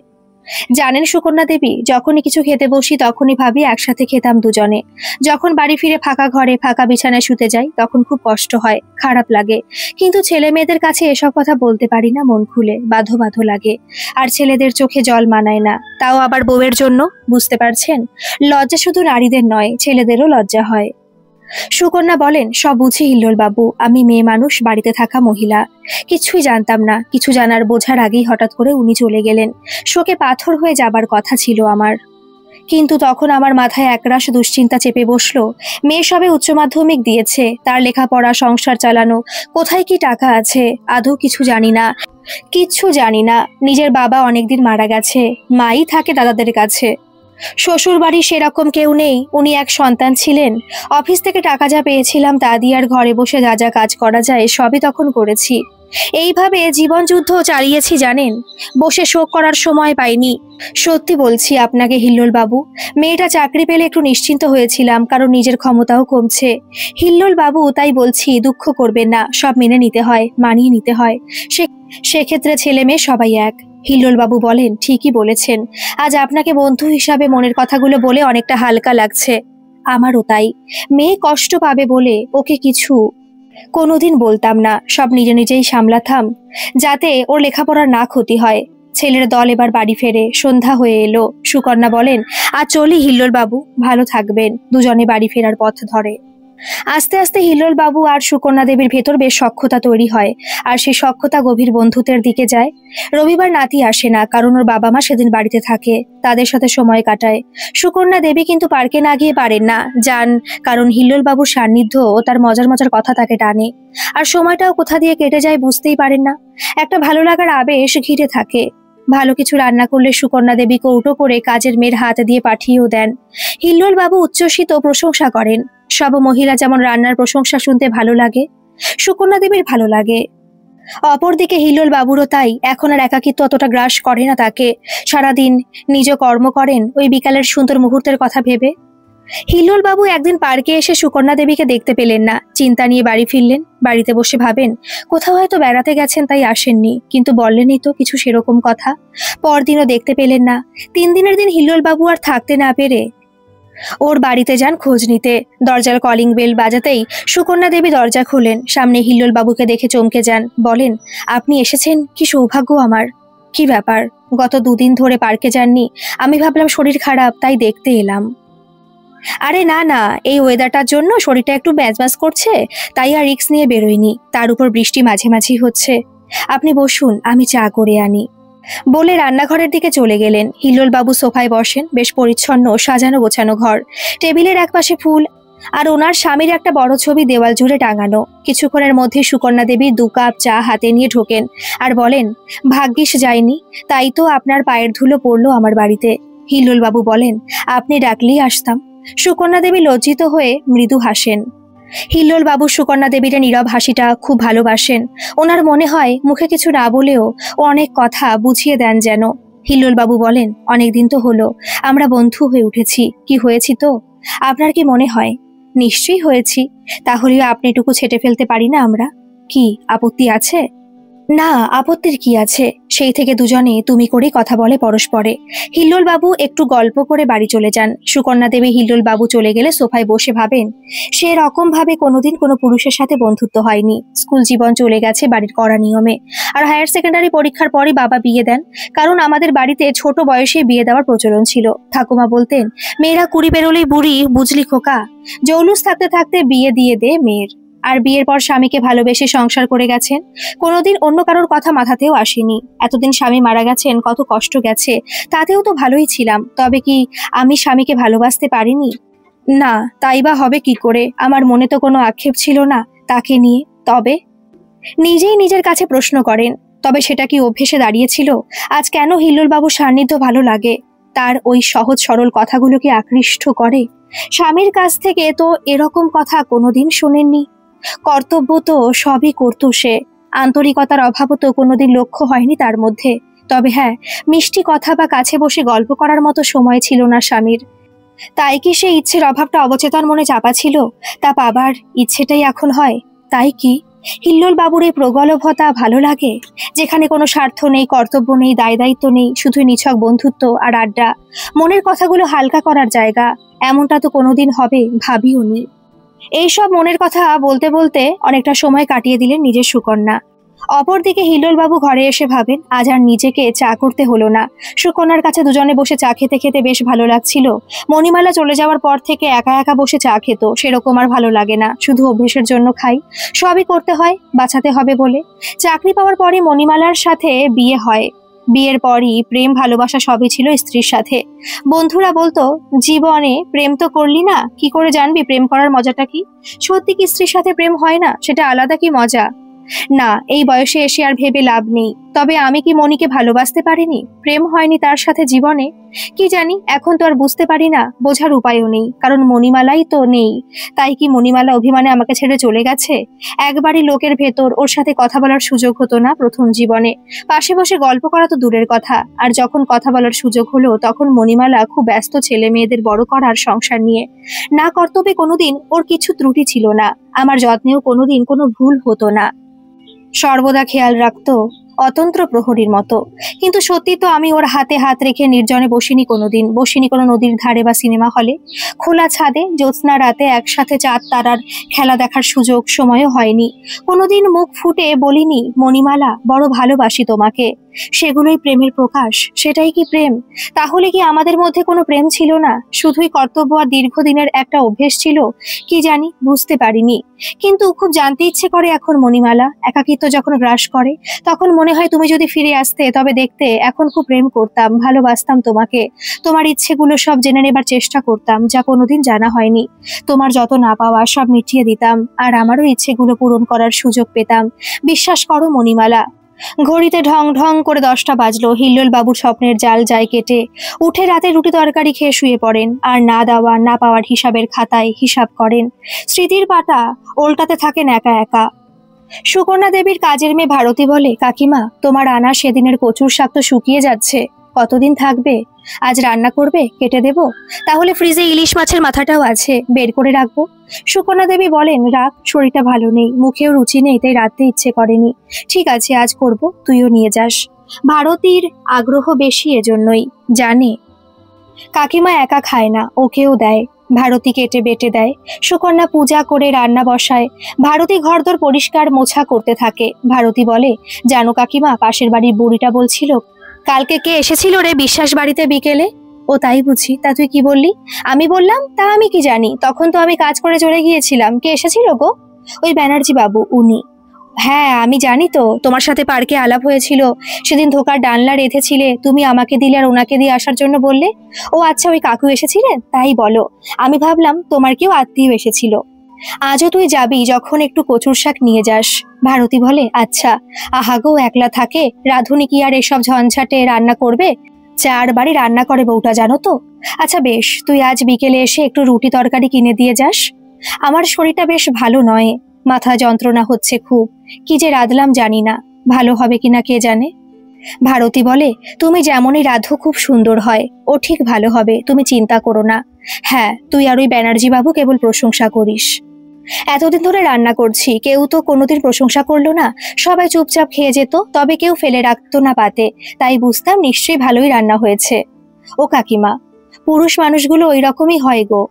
জানেন সুকন্যা দেবী, যখনই কিছু খেতে বসি তখনই ভাবি একসাথে খেতাম দুজনে। যখন বাড়ি ফিরে ফাঁকা ঘরে ফাঁকা বিছানায় শুতে যাই তখন খুব কষ্ট হয়, খারাপ লাগে। কিন্তু ছেলে মেয়েদের কাছে এসব কথা বলতে পারি না মন খুলে, বাধো বাধো লাগে। আর ছেলেদের চোখে জল মানায় না, তাও আবার বউয়ের জন্য, বুঝতে পারছেন? লজ্জা শুধু নারীদের নয়, ছেলেদেরও লজ্জা হয়। সুকন্যা বলেন, সব বুঝি হিল্লোল বাবু, আমি মেয়ে মানুষ, বাড়িতে থাকা মহিলা, কিছুই জানতাম না। কিছু জানার বোঝার আগেই হঠাৎ করে উনি চলে গেলেন। শোকে পাথর হয়ে যাবার কথা ছিল আমার। কিন্তু তখন আমার মাথায় একরাশ দুশ্চিন্তা চেপে বসলো। মেয়ে সবে উচ্চ মাধ্যমিক দিয়েছে, তার লেখাপড়া, সংসার চালানো, কোথায় কি টাকা আছে আদৌ কিছু জানি না। কিচ্ছু জানি না। নিজের বাবা অনেকদিন মারা গেছে, মাই থাকে দাদাদের কাছে। শ্বশুর বাড়ি সেরকম কেউ নেই, উনি এক সন্তান ছিলেন। অফিস থেকে টাকা যা পেয়েছিলাম তা দিয়ে আর ঘরে বসে যা যা কাজ করা যায় সবই তখন করেছি। এইভাবে জীবন যুদ্ধ চালিয়েছি জানেন, বসে শোক করার সময় পাইনি। সত্যি বলছি আপনাকে হিল্লোল বাবু, মেয়েটা চাকরি পেলে একটু নিশ্চিন্ত হয়েছিলাম, কারণ নিজের ক্ষমতাও কমছে। হিল্লোল বাবু, তাই বলছি দুঃখ করবেন না, সব মেনে নিতে হয়, মানিয়ে নিতে হয়। সেক্ষেত্রে ছেলে মেয়ে সবাই এক। হিল্লোল বাবু বলেন, ঠিকই বলেছেন। আজ আপনাকে বন্ধু হিসাবে মনের কথাগুলো বলে অনেকটা হালকা লাগছে। আমারও তাই। মেয়ে কষ্ট পাবে বলে ওকে কিছু কোনোদিন বলতাম না, সব নিজে নিজেই সামলাতাম, যাতে ওর লেখাপড়ার না ক্ষতি হয়। ছেলের দল এবার বাড়ি ফেরে, সন্ধ্যা হয়ে এলো। সুকন্যা বলেন, আজ চলি হিল্লোল বাবু, ভালো থাকবেন। দুজনে বাড়ি ফেরার পথ ধরে। আস্তে আস্তে হিল্লোল বাবু আর সুকন্যা দেবীর ভেতর বেশ সখ্যতা তৈরি হয়, আর সেই সখ্যতা গভীর বন্ধুত্বের দিকে যায়। রবিবার নাতি আসে না, কারণ ওর বাবা মা সেদিন বাড়িতে থাকে, তাদের সাথে সময় কাটায়। সুকন্যা দেবী কিন্তু পার্কে না গিয়ে পারেন না, যান, কারণ হিল্লোল বাবুর সান্নিধ্য ও তার মজার মজার কথা তাকে টানে। আর সময়টাও কোথা দিয়ে কেটে যায় বুঝতেই পারেন না, একটা ভালো লাগার আবেশ ঘিরে থাকে। ভালো কিছু রান্না করলে সুকন্যা দেবী কৌটো করে কাজের মেয়ের হাত দিয়ে পাঠিয়েও দেন। হিল্লোল বাবু উচ্ছ্বসিত প্রশংসা করেন। সব মহিলা যেমন রান্নার প্রশংসা শুনতে ভালো লাগে, সুকন্যা দেবীর ভালো লাগে। অপরদিকে হিল্লোল বাবুরও তাই। এখন আর একাকিত্ব অতটা গ্রাস করে না তাকে। সারাদিন নিজ কর্ম করেন, ওই বিকালের সুন্দর মুহূর্তের কথা ভেবে। হিল্লোল বাবু একদিন পার্কে এসে সুকন্যা দেবীকে দেখতে পেলেন না, চিন্তা নিয়ে বাড়ি ফিরলেন। বাড়িতে বসে ভাবেন, কোথাও হয়তো বেড়াতে গেছেন তাই আসেননি, কিন্তু বললেনই তো কিছু সেরকম কথা। পরদিনও দেখতে পেলেন না। 3 দিনের দিন হিল্লোল বাবু আর থাকতে না পেরে ওর বাড়িতে যান খোঁজ নিতে। দরজার কলিং বেল বাজাতেই সুকন্যা দেবী দরজা খোলেন। সামনে হিল্লোল বাবুকে দেখে চমকে যান, বলেন, আপনি এসেছেন, কি সৌভাগ্য আমার। কি ব্যাপার, গত 2 দিন ধরে পার্কে যাননি? আমি ভাবলাম শরীর খারাপ, তাই দেখতে এলাম। আরে না না, এই ওয়েদারটার জন্য শরীরটা একটু ব্যাজব্যাজ করছে, তাই আর রিস্ক নিয়ে বেরোয়নি। তার উপর বৃষ্টি মাঝে মাঝেই হচ্ছে। আপনি বসুন, আমি চা করে আনি, বলে রান্নাঘরের দিকে চলে গেলেন। হিল্লোল বাবু সোফায় বসেন, বেশ পরিচ্ছন্ন সাজানো গোছানো ঘর। টেবিলের একপাশে ফুল, আর ওনার স্বামীর একটা বড় ছবি দেওয়াল জুড়ে টাঙানো। কিছুক্ষণের মধ্যে সুকন্যা দেবী 2 কাপ চা হাতে নিয়ে ঢোকেন আর বলেন, ভাগ্যিস যায়নি, তাই তো আপনার পায়ের ধুলো পড়লো আমার বাড়িতে। হিল্লোল বাবু বলেন, আপনি ডাকলেই আসতাম। সুকন্যা দেবী লজ্জিত হয়ে মৃদু হাসেন। হিল্লোল বাবু সুকন্যা দেবীর নীরব হাসিটা খুব ভালোবাসেন। ওনার মনে হয় মুখে কিছু না বলেও ও অনেক কথা বুঝিয়ে দেন যেন। হিল্লোল বাবু বলেন, অনেকদিন তো হলো আমরা বন্ধু হয়ে উঠেছি, কি হয়েছি তো? আপনার কি মনে হয়? নিশ্চয়ই হয়েছি। তাহলেও আপনি এটুকু ছেটে ফেলতে পারি না আমরা? কি আপত্তি আছে? না, আপত্তির কি আছে? সেই থেকে দুজনে তুমি করেই কথা বলে পরস্পরে। হিল্লোল বাবু একটু গল্প করে বাড়ি চলে যান। সুকন্যা দেবী হিল্লোল বাবু চলে গেলে সোফায় বসে ভাবেন, সে রকম ভাবে কোনোদিন কোনো পুরুষের সাথে বন্ধুত্ব হয়নি। স্কুল জীবন চলে গেছে বাড়ির কড়া নিয়মে। আর হায়ার সেকেন্ডারি পরীক্ষার পরই বাবা বিয়ে দেন, কারণ আমাদের বাড়িতে ছোট বয়সে বিয়ে দেওয়ার প্রচলন ছিল। ঠাকুমা বলতেন, মেয়েরা 20 পেরোলেই বুড়ি, বুঝলি খোকা? জৌলুস থাকতে থাকতে বিয়ে দিয়ে দে মেয়ের। আর বিয়ের পর স্বামীকে ভালোবেসে সংসার করে গেছেন, কোনোদিন অন্য কারোর কথা মাথাতেও আসেনি। এতদিন স্বামী মারা গেছেন, কত কষ্ট গেছে, তাতেও তো ভালোই ছিলাম। তবে কি আমি স্বামীকে ভালোবাসতে পারিনি? না, তাই বা হবে কি করে? আমার মনে তো কোনো আক্ষেপ ছিল না তাকে নিয়ে। তবে নিজেই নিজের কাছে প্রশ্ন করেন, তবে সেটা কি অভ্যেসে দাঁড়িয়েছিল? আজ কেন হিল্লোল বাবুর সান্নিধ্য ভালো লাগে? তার ওই সহজ সরল কথাগুলোকে আকৃষ্ট করে। স্বামীর কাছ থেকে তো এরকম কথা কোনোদিন শোনেননি। কর্তব্য তো সবই করত সে, আন্তরিকতার অভাবও তো কোনোদিন লক্ষ্য হয়নি তার মধ্যে। তবে হ্যাঁ, মিষ্টি কথা বা কাছে বসে গল্প করার মতো সময় ছিল না স্বামীর। তাই কি সেই ইচ্ছের অভাবটা অবচেতন মনে চাপা ছিল? তা পাবার ইচ্ছেটাই এখন হয়, তাই কি? হিল্লোল বাবুর এই প্রগল্ভতা ভালো লাগে, যেখানে কোনো স্বার্থ নেই, কর্তব্য নেই, দায় দায়িত্ব নেই, শুধু নিছক বন্ধুত্ব আর আড্ডা, মনের কথাগুলো হালকা করার জায়গা। এমনটা তো কোনোদিন হবে ভাবিও নি। এইসব মনের কথা বলতে বলতে অনেকটা সময় কাটিয়ে দিলেন নিজের সুকন্যা। অপরদিকে হিল্লোল বাবু ঘরে এসে ভাবেন, আজ আর নিজেকে চা করতে হলো না। সুকন্যার কাছে দুজনে বসে চা খেতে খেতে বেশ ভালো লাগছিল। মণিমালা চলে যাওয়ার পর থেকে একা একা বসে চা খেত, সেরকম আর ভালো লাগে না। শুধু অভ্যেসের জন্য খাই, সবই করতে হয়, বাঁচাতে হবে বলে। চাকরি পাওয়ার পরই মণিমালার সাথে বিয়ে হয়। বিয়ের পরই প্রেম ভালোবাসা সবই ছিল স্ত্রীর সাথে। বন্ধুরা বলতো, জীবনে প্রেম তো করলি না, কি করে জানবি প্রেম করার মজাটা কি? সত্যি কি স্ত্রীর সাথে প্রেম হয় না? সেটা আলাদা কি মজা? না, এই বয়সে এসে আর ভেবে লাভ নেই। তবে আমি কি মনিকে ভালোবাসতে পারিনি? প্রেম হয়নি তার সাথে জীবনে? কি জানি, এখন তো আর বুঝতে পারি না, বোঝার উপায়ও নেই, কারণ মণিমালাই তো নেই। তাই কি মণিমালা অভিমানে আমাকে ছেড়ে চলে গেছে? একবারই লোকের ভেতর ওর সাথে কথা বলার সুযোগ হতো না প্রথম জীবনে? পাশে বসে গল্প করা তো দূরের কথা, আর যখন কথা বলার সুযোগ হলো তখন মণিমালা খুব ব্যস্ত ছেলে মেয়েদের বড় করার সংসার নিয়ে। না কর্তব্যে কোনোদিন ওর কিছু ত্রুটি ছিল না, আমার যত্নেও কোনোদিন কোনো ভুল হতো না। সর্বদা খেয়াল রাখতো অতন্ত্র প্রহরীর মতো। কিন্তু সত্যি তো আমি ওর হাতে হাত রেখে নির্জনে বসিনি কোনোদিন, বসিনি কোনো নদীর ধারে বা সিনেমা হলে। খোলা ছাদে জ্যোৎস্না রাতে একসাথে চাঁদ তারার খেলা দেখার সুযোগ সময়ও হয়নি। কোনোদিন মুখ ফুটে বলিনি, মণিমালা বড় ভালোবাসি তোমাকে। সেগুলোই প্রেমের প্রকাশ, সেটাই কি প্রেম? তাহলে কি আমাদের মধ্যে কোনো প্রেম ছিল না, শুধুই কর্তব্য আর দীর্ঘদিনের একটা অভ্যেস ছিল? কি জানি, বুঝতে পারিনি। কিন্তু খুব জানতে ইচ্ছে করে এখন মণিমালা। একাকিত্ব যখন গ্রাস করে তখন মনে হয় তুমি যদি ফিরে আসতে, তবে দেখতে এখন খুব প্রেম করতাম, ভালোবাসতাম তোমাকে। তোমার ইচ্ছেগুলো সব জেনে নেবার চেষ্টা করতাম, যা কোনোদিন জানা হয়নি। তোমার যত না পাওয়া সব মিটিয়ে দিতাম, আর আমারও ইচ্ছেগুলো পূরণ করার সুযোগ পেতাম। বিশ্বাস করো মণিমালা। ঘড়িতে ঢং ঢং করে 10টা বাজলো। হিল্লোল বাবুর স্বপ্নের জাল যায় কেটে। উঠে রাতে রুটি তরকারি খেয়ে শুয়ে পড়েন, আর না দেওয়া না পাওয়ার হিসাবের খাতায় হিসাব করেন। স্মৃতির পাতা ওল্টাতে থাকেন একা একা। সুকন্যা দেবীর কাজের মেয়ে ভারতী বলে, কাকিমা তোমার আনা সেদিনের কচুর শাক তো শুকিয়ে যাচ্ছে, কতদিন থাকবে? আজ রান্না করবে, কেটে দেব? তাহলে ফ্রিজে ইলিশ মাছের মাথাটাও আছে, বের করে রাখবো। সুকন্যা দেবী বলেন, রাখ, শরীরটা ভালো নেই, মুখেও রুচি নেই, তাই রাখতে ইচ্ছে করেনি। ঠিক আছে, আজ করব, তুইও নিয়ে যাস। ভারতীর আগ্রহ বেশি এজন্যই, জানে কাকিমা একা খায় না, ওকেও দেয়। ভারতী কেটে বেটে দেয়। সুকন্যা পূজা করে রান্না বসায়। ভারতী ঘরদোর পরিষ্কার মোছা করতে থাকে। ভারতী বলে, জানো কাকিমা, পাশের বাড়ির বুড়িটা বলছিল কালকে কে এসেছিল রে বিশ্বাস বাড়িতে বিকেলে। ও তাই বুঝি, তা তুই কি বললি? আমি বললাম, তা আমি কি জানি, তখন তো আমি কাজ করে চলে গিয়েছিলাম। কে এসেছিল গো? ওই ব্যানার্জি বাবু, উনি। হ্যাঁ আমি জানি তো, তোমার সাথে পার্কে আলাপ হয়েছিল, সেদিন ধোকার ডালনা রেঁধেছিলে, তুমি আমাকে দিলে আর ওনাকে দিয়ে আসার জন্য বললে। ও আচ্ছা, ওই কাকু এসেছিলেন, তাই বলো। আমি ভাবলাম তোমার কেউ আত্মীয় এসেছিল। আজও তুই যাবি, যখন একটু কচুর শাক নিয়ে যাস। ভারতী বলে, আচ্ছা। আহাগো, একলা থাকে, রাঁধুনি কি আর এসব ঝঞ্ঝাটে রান্না করবে? 4 বাড়ি রান্না করে বউটা, জানো তো। আচ্ছা বেশ, তুই আজ বিকেলে এসে একটু রুটি তরকারি কিনে দিয়ে যাস। আমার শরীরটা বেশ ভালো নয়, মাথা যন্ত্রণা হচ্ছে খুব, কি যে রাঁধলাম জানি না, ভালো হবে কিনা কে জানে। ভারতী বলে, তুমি যেমনই রাঁধো খুব সুন্দর হয়, ও ঠিক ভালো হবে, তুমি চিন্তা করো না। হ্যাঁ, তুই আর ওই ব্যানার্জি বাবু কেবল প্রশংসা করিস। এতদিন ধরে রান্না করছি, কেউ তো কোনোদিন প্রশংসা করলো না, সবাই চুপচাপ খেয়ে যেত, তবে কেউ ফেলে রাখতো না পাতে, তাই বুঝতাম নিশ্চয়ই ভালোই রান্না হয়েছে। ও কাকিমা, পুরুষ মানুষগুলো ওই রকমই হয় গো,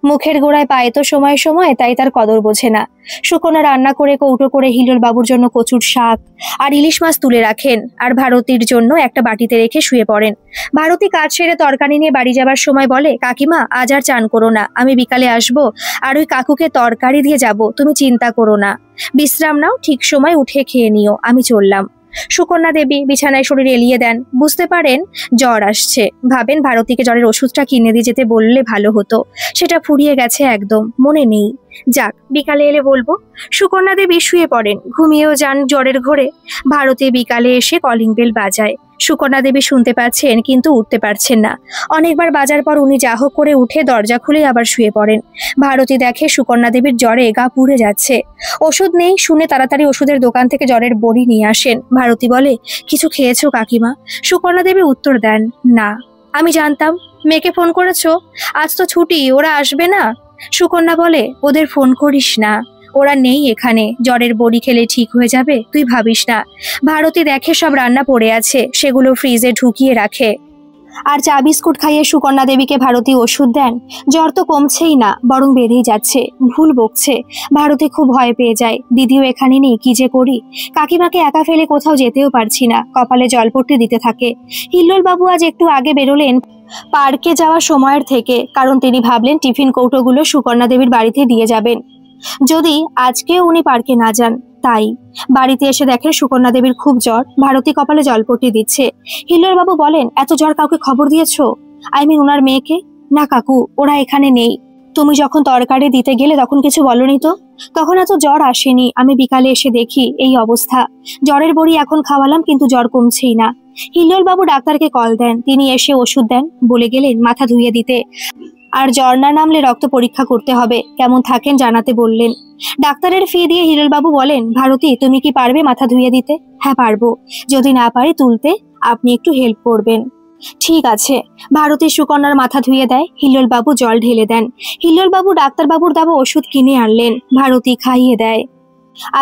মুখের গোড়ায় পায় তো সময় সময়, তাই তার কদর বোঝে না। সুকন্যা রান্না করে কৌটো করে হিলোল বাবুর জন্য কচুর শাক আর ইলিশ মাছ তুলে রাখেন, আর ভারতীর জন্য একটা বাটিতে রেখে শুয়ে পড়েন। ভারতী কাজ সেরে তরকারি নিয়ে বাড়ি যাবার সময় বলে, কাকিমা আজ আর চান করো না, আমি বিকালে আসবো, আর ওই কাকুকে তরকারি দিয়ে যাব, তুমি চিন্তা করো না, বিশ্রাম নাও, ঠিক সময় উঠে খেয়ে নিও, আমি চললাম। সুকন্যা দেবী বিছানায় শরীর এলিয়ে দেন, বুঝতে পারেন জ্বর আসছে, ভাবেন ভারতীকে জ্বরের ওষুধটা কিনে দিয়ে যেতে বললে ভালো হতো, সেটা ফুরিয়ে গেছে, একদম মনে নেই, যাক বিকালে এলে বলবো। সুকন্যা দেবী শুয়ে পড়েন, ঘুমিয়েও যান জ্বরের ঘোরে। ভারতী বিকালে এসে কলিং বেল বাজায়, সুকন্যা দেবী শুনতে পাচ্ছেন কিন্তু উঠতে পারছেন না। অনেকবার বাজার পর উনি যা হোক করে উঠে দরজা খুলে আবার শুয়ে পড়েন। ভারতী দেখে সুকন্যা দেবীর জ্বরে গা পুড়ে যাচ্ছে, ওষুধ নেই শুনে তাড়াতাড়ি ওষুধের দোকান থেকে জ্বরের বড়ি নিয়ে আসেন। ভারতী বলে, কিছু খেয়েছো কাকিমা? সুকন্যা দেবী উত্তর দেন, না। আমি জানতাম, মেয়েকে ফোন করেছো? আজ তো ছুটি, ওরা আসবে না। সুকন্যা বলে, ওদের ফোন করিস না, ওরা নেই এখানে, জ্বরের বড়ি খেলে ঠিক হয়ে যাবে, তুই ভাবিস না। ভারতী দেখে সব রান্না পড়ে আছে, সেগুলো ফ্রিজে ঢুকিয়ে রাখে, আর চা বিস্কুট খাইয়ে সুকন্যা দেবীকে ভারতী ওষুধ দেন। জ্বর তো কমছেই না, বরং বেড়েই যাচ্ছে, ভুল বকছে। ভারতী খুব ভয় পেয়ে যায়, দিদিও এখানে নেই, কি যে করি, কাকিমাকে একা ফেলে কোথাও যেতেও পারছি না, কপালে জলপট্টি দিতে থাকে। হিল্লোল বাবু আজ একটু আগে বেরোলেন পার্কে যাওয়ার সময়ের থেকে, কারণ তিনি ভাবলেন টিফিন কৌটোগুলো সুকন্যা দেবীর বাড়িতে দিয়ে যাবেন, যদি আজকেও উনি পার্কে না যান। তাই বাড়িতে এসে দেখেন সুকন্যা দেবীর খুব জ্বর, ভারতী কপালে জলপট্টি দিচ্ছে। হিল্লোল বাবু বলেন, এত জ্বর কাউকে খবর দিয়েছো? ওনার মেয়েকে? না কাকু, ওরা এখানে নেই। তুমি যখন তরকারি দিতে গেলে তখন কিছু বলনি তো? তখন এত জ্বর আসেনি, আমি বিকালে এসে দেখি এই অবস্থা, জ্বরের বড়ি এখন খাওয়ালাম কিন্তু জ্বর কমছেই না। হিল্লোল বাবু ডাক্তারকে কল দেন, তিনি এসে ওষুধ দেন, বলে গেলেন মাথা ধুইয়ে দিতে, আর জ্বর না নামলে রক্ত পরীক্ষা করতে হবে, কেমন থাকেন জানাতে বললেন। ডাক্তারের ফি দিয়ে হিরল বাবু বলেন, ভারতী তুমি কি পারবে মাথা ধুইয়ে দিতে? হ্যাঁ পারবো, যদি না পারি তুলতে আপনি একটু হেল্প করবেন। ঠিক আছে। ভারতী সুকন্যার মাথা ধুয়ে দেয়, হিল্লোল বাবু জল ঢেলে দেন। হিল্লোল বাবু ডাক্তার বাবুর দেওয়া ওষুধ কিনে আনলেন, ভারতী খাইয়ে দেয়।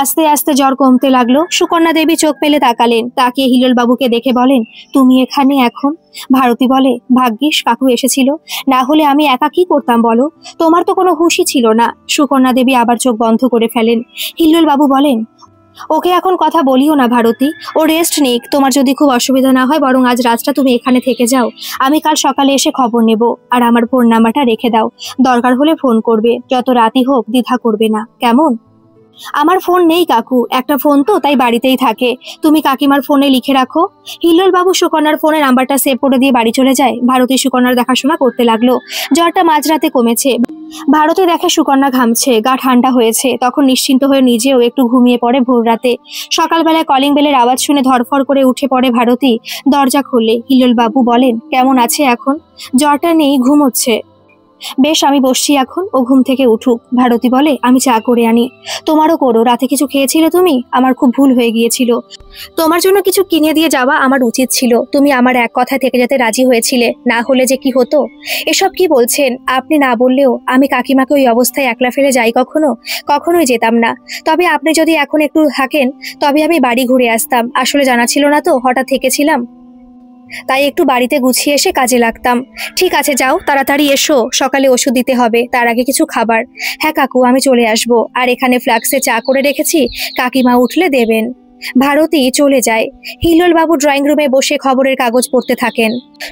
আস্তে আস্তে জ্বর কমতে লাগলো। সুকন্যা দেবী চোখ পেলে তাকালেন, তাকিয়ে হিল্লোল বাবুকে দেখে বলেন, তুমি এখানে এখন? ভারতী বলে, ভাগ্যিস কাকু এসেছিল, না হলে আমি একা কি করতাম বলো, তোমার তো কোনো হুঁশই ছিল না। সুকন্যা দেবী আবার চোখ বন্ধ করে ফেলেন। হিল্লোল বাবু বলেন, ওকে এখন কথা বলিও না ভারতী, ও রেস্ট নিক, তোমার যদি খুব অসুবিধা না হয় বরং আজ রাতটা তুমি এখানে থেকে যাও, আমি কাল সকালে এসে খবর নেব, আর আমার ফোন নাম্বারটা রেখে দাও, দরকার হলে ফোন করবে, যত রাতই হোক দ্বিধা করবে না, কেমন? আমার ফোন নেই কাকু, একটা ফোন তো তাই বাড়িতেই থাকে, তুমি কাকিমার ফোনে লিখে রাখো। হিল্লোল বাবু সুকন্যার ফোনে নাম্বারটা সেভ করে দিয়ে বাড়ি চলে যায়। ভারতী সুকন্যার দেখাশোনা করতে লাগলো। জ্বরটা মাঝরাতে কমেছে। ভারতী দেখে সুকন্যা ঘামছে, গা ঠান্ডা হয়েছে, তখন নিশ্চিন্ত হয়ে নিজেও একটু ঘুমিয়ে পড়ে ভোর রাতে। সকালবেলায় কলিং বেলের আওয়াজ শুনে ধরফর করে উঠে পড়ে ভারতী, দরজা খুললে হিল্লোল বাবু বলেন, কেমন আছে এখন? জ্বরটা নেই, ঘুমোচ্ছে। বেশ, আমি বসছি এখন, ও ঘুম থেকে উঠুক। ভারতী বলে, আমি চা করে আনি। তোমারও করো, রাতে কিছু খেয়েছিলে তুমি? আমার খুব ভুল হয়ে গিয়েছিল, তোমার জন্য কিছু কিনে দিয়ে যাওয়া আমার উচিত ছিল, তুমি আমার এক কথায় থেকে যেতে রাজি হয়েছিলে, না হলে যে কি হতো। এসব কি বলছেন, আপনি না বললেও আমি কাকিমাকে ওই অবস্থায় একলা ফেলে যাই কখনো? কখনোই যেতাম না। তবে আপনি যদি এখন একটু থাকেন তবে আমি বাড়ি ঘুরে আসতাম, আসলে জানা ছিল না তো, হঠাৎ থেকেছিলাম, তাই একটু বাড়িতে গুছিয়ে এসে কাজে লাগতাম। ঠিক আছে যাও, তাড়াতাড়ি এসো, সকালে ওষুধ দিতে হবে, তার আগে কিছু খাবার। হ্যাঁ কাকু, আমি চলে আসবো, আর এখানে ফ্লাক্সে চা করে রেখেছি, কাকিমা উঠলে দেবেন। ভারতী চলে যায়। হিল্লোল বাবু ড্রয়িং রুমে বসে খবরের কাগজ পড়তে থাকেন।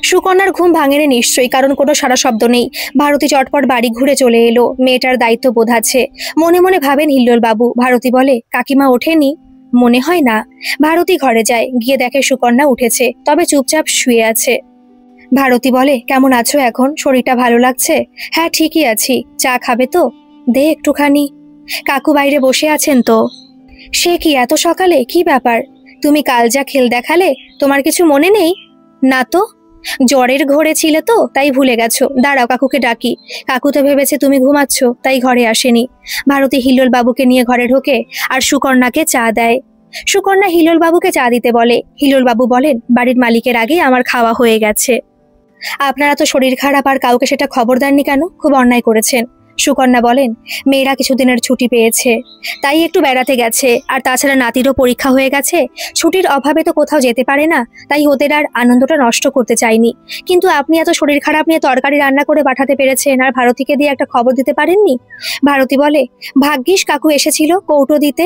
সুকন্যার ঘুম ভাঙেনি নিশ্চয়ই, কারণ কোনো সারা শব্দ নেই। ভারতী চটপট বাড়ি ঘুরে চলে এলো, মেয়েটার দায়িত্ব বোধ আছে, মনে মনে ভাবেন হিল্লোল বাবু। ভারতী বলে, কাকিমা ওঠেনি? মনে হয় না। ভারতী ঘরে যায়, গিয়ে দেখে সুকন্যা উঠেছে, তবে চুপচাপ শুয়ে আছে। ভারতী বলে, কেমন আছো এখন, শরীরটা ভালো লাগছে? হ্যাঁ ঠিকই আছি, চা খাবে তো? দে একটুখানি। কাকু বাইরে বসে আছেন তো। সে কি এত সকালে, কি ব্যাপার? তুমি কাল যা খেল দেখালে, তোমার কিছু মনে নেই? না তো। জ্বরের ঘোরে ছিলে তো তাই ভুলে গেছো, দাঁড়াও কাকুকে ডাকি। কাকু তো ভেবেছে তুমি ঘুমাচ্ছ, তাই ঘরে আসেনি। ভারতী হিল্লোল বাবুকে নিয়ে ঘরে ঢোকে আর সুকন্যাকে চা দেয়। সুকন্যা হিল্লোল বাবুকে চা দিতে বলে। হিল্লোল বাবু বলেন, বাড়ির মালিকের আগেই আমার খাওয়া হয়ে গেছে। আপনারা তো শরীর খারাপ আর কাউকে সেটা খবর দেননি কেন? খুব অন্যায় করেছেন। সুকন্যা বলেন, মেয়েরা কিছুদিনের ছুটি পেয়েছে, তাই একটু বেড়াতে গেছে, আর তাছাড়া নাতিরও পরীক্ষা হয়ে গেছে, ছুটির অভাবে তো কোথাও যেতে পারে না, তাই ওদের আর আনন্দটা নষ্ট করতে চাইনি। কিন্তু আপনি এত শরীর খারাপ নিয়ে তরকারি রান্না করে পাঠাতে পেরেছেন, আর ভারতীকে দিয়ে একটা খবর দিতে পারেননি? ভারতী বলে, ভাগ্যিস কাকু এসেছিল কৌটো দিতে,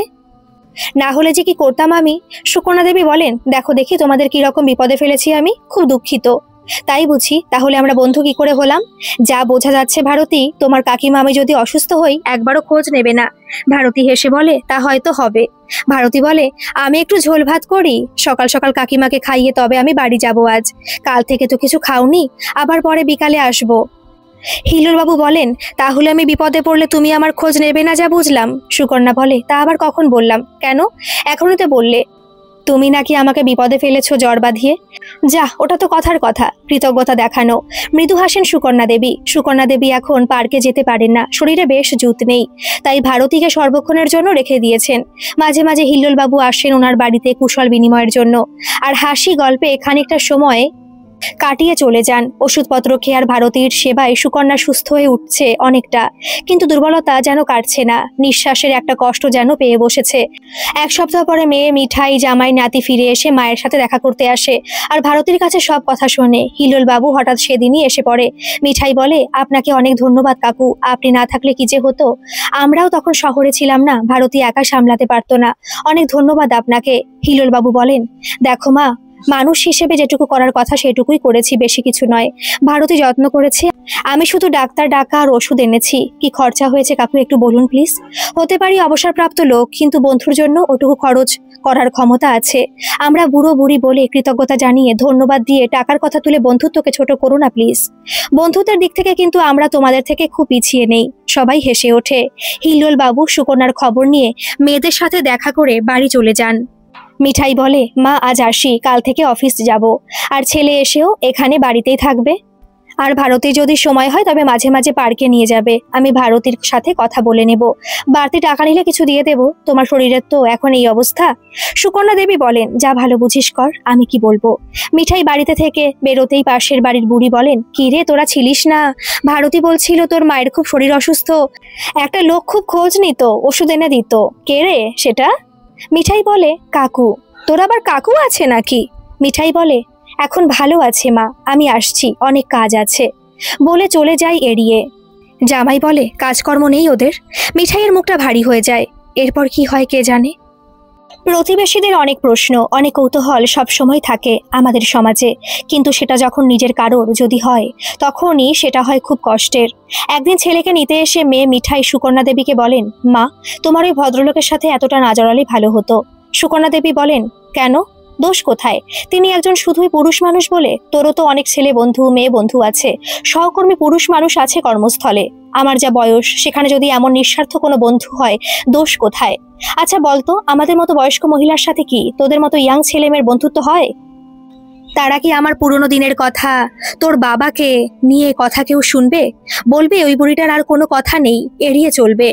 না হলে যে কি করতাম আমি। সুকন্যা দেবী বলেন, দেখো দেখি তোমাদের কি রকম বিপদে ফেলেছি আমি, খুব দুঃখিত। তাই বুঝি, তাহলে আমরা বন্ধু কি করে হলাম? যা বোঝা যাচ্ছে ভারতী, তোমার কাকিমা আমি যদি অসুস্থ হই একবারও খোঁজ নেবে না। ভারতী হেসে বলে, তা হয়তো হবে। ভারতী বলে, আমি একটু ঝোল ভাত করি, সকাল সকাল কাকিমাকে খাইয়ে তবে আমি বাড়ি যাব আজ। কাল থেকে তো কিছু খাওনি, আবার পরে বিকালে আসবো। হিল্লোল বাবু বলেন, তাহলে আমি বিপদে পড়লে তুমি আমার খোঁজ নেবে না যা বুঝলাম। সুকন্যা বলে, তা আবার কখন বললাম? কেন? এখনই তো বললে তুমি নাকি আমাকে বিপদে ফেলেছো জ্বর বাঁধিয়ে। যা, ওটা তো কথার কথা, কৃতজ্ঞতা দেখানো। মৃদু হাসেন সুকন্যা দেবী। সুকন্যা দেবী এখন পার্কে যেতে পারেন না, শরীরে বেশ জুত নেই, তাই ভারতীকে সর্বক্ষণের জন্য রেখে দিয়েছেন। মাঝে মাঝে হিল্লোল বাবু আসেন ওনার বাড়িতে কুশল বিনিময়ের জন্য, আর হাসি গল্পে খানিকটা সময় কাটিয়ে চলে যান। ওষুধপত্র খেয়ে আর ভারতীর সেবায় সুকন্যা সুস্থ হয়ে উঠছে অনেকটা, কিন্তু দুর্বলতা যেন কাটছে না, নিঃশ্বাসের একটা কষ্ট যেন পেয়ে বসেছে। এক সপ্তাহ পরে মেয়ে, মিঠাই, জামাই, নাতি ফিরে এসে মায়ের সাথে দেখা করতে আসে, আর ভারতীর কাছে সব কথা শোনে। হিল্লোল বাবু হঠাৎ সেদিনই এসে পড়ে। মিঠাই বলে, আপনাকে অনেক ধন্যবাদ কাকু, আপনি না থাকলে কি যে হতো। আমরাও তখন শহরে ছিলাম না, ভারতী একা সামলাতে পারতো না, অনেক ধন্যবাদ আপনাকে। হিল্লোল বাবু বলেন, দেখো মা, মানুষ হিসেবে যেটুকু করার কথা সেটুকুই করেছি, বেশি কিছু নয়। ভারতী যত্ন করেছে, আমি শুধু ডাক্তার ডাকা আর ওষুধ এনেছি। কি খরচা হয়েছে কাকু একটু বলুন প্লিজ। হতে পারি অবসরপ্রাপ্ত লোক, কিন্তু বন্ধুর জন্য ওটুকু খরচ করার ক্ষমতা আছে। আমরা বুড়ো বুড়ি বলে কৃতজ্ঞতা জানিয়ে ধন্যবাদ দিয়ে টাকার কথা তুলে বন্ধুত্বকে ছোট করো না প্লিজ। বন্ধুত্বের দিক থেকে কিন্তু আমরা তোমাদের থেকে খুব পিছিয়ে নেই। সবাই হেসে ওঠে। হিল্লোল বাবু সুকন্যার খবর নিয়ে মেয়েদের সাথে দেখা করে বাড়ি চলে যান। মিঠাই বলে, মা আজ আসি, কাল থেকে অফিস যাব, আর ছেলে এসেও এখানে বাড়িতেই থাকবে। আর ভারতী যদি সময় হয় তবে মাঝে মাঝে পার্কে নিয়ে যাবে, আমি ভারতীর সাথে কথা বলে নেব। বাড়তি টাকা নিলে কিছু দিয়ে দেব, তোমার শরীরের তো এখন এই অবস্থা। সুকন্যা দেবী বলেন, যা ভালো বুঝিস কর, আমি কি বলবো। মিঠাই বাড়িতে থেকে বেরোতেই পাশের বাড়ির বুড়ি বলেন, কি রে তোরা ছিলিস না? ভারতী বলছিল তোর মায়ের খুব শরীর অসুস্থ, একটা লোক খুব খোঁজ নিত, ওষুধ এনে দিত। কে রে সেটা? মিঠাই বলে, কাকু। তোর আবার কাকু আছে নাকি? মিঠাই বলে, এখন ভালো আছে মা, আমি আসছি, অনেক কাজ আছে, বলে চলে যায় এড়িয়ে। জামাই বলে, কাজকর্ম নেই ওদের? মিঠাইয়ের মুখটা ভারী হয়ে যায়। এরপর কি হয় কে জানে। প্রতিবেশীদের অনেক প্রশ্ন, অনেক কৌতূহল সব সময় থাকে আমাদের সমাজে, কিন্তু সেটা যখন নিজের কারোর যদি হয় তখনই সেটা হয় খুব কষ্টের। একদিন ছেলেকে নিতে এসে মেয়ে মিঠাই সুকন্যা দেবীকে বলেন, মা, তোমার ওই ভদ্রলোকের সাথে এতটা না জড়ালে ভালো হতো। সুকন্যা দেবী বলেন, কেন? দোষ কোথায়? তিনি একজন শুধুই পুরুষ মানুষ বলে? তোরও তো অনেক ছেলে বন্ধু, মেয়ে বন্ধু আছে, সহকর্মী পুরুষ মানুষ আছে কর্মস্থলে। আমার যা বয়স, সেখানে যদি এমন নিঃস্বার্থ কোনো বন্ধু হয়, দোষ কোথায়? আচ্ছা বলতো, আমাদের মতো বয়স্ক মহিলার সাথে কি তোদের মতো ইয়াং ছেলে মেয়ের বন্ধুত্ব হয়? তারা কি আমার পুরনো দিনের কথা, তোর বাবাকে নিয়ে কথা কেউ শুনবে? বলবে ওই বুড়িটার আর কোনো কথা নেই, এড়িয়ে চলবে।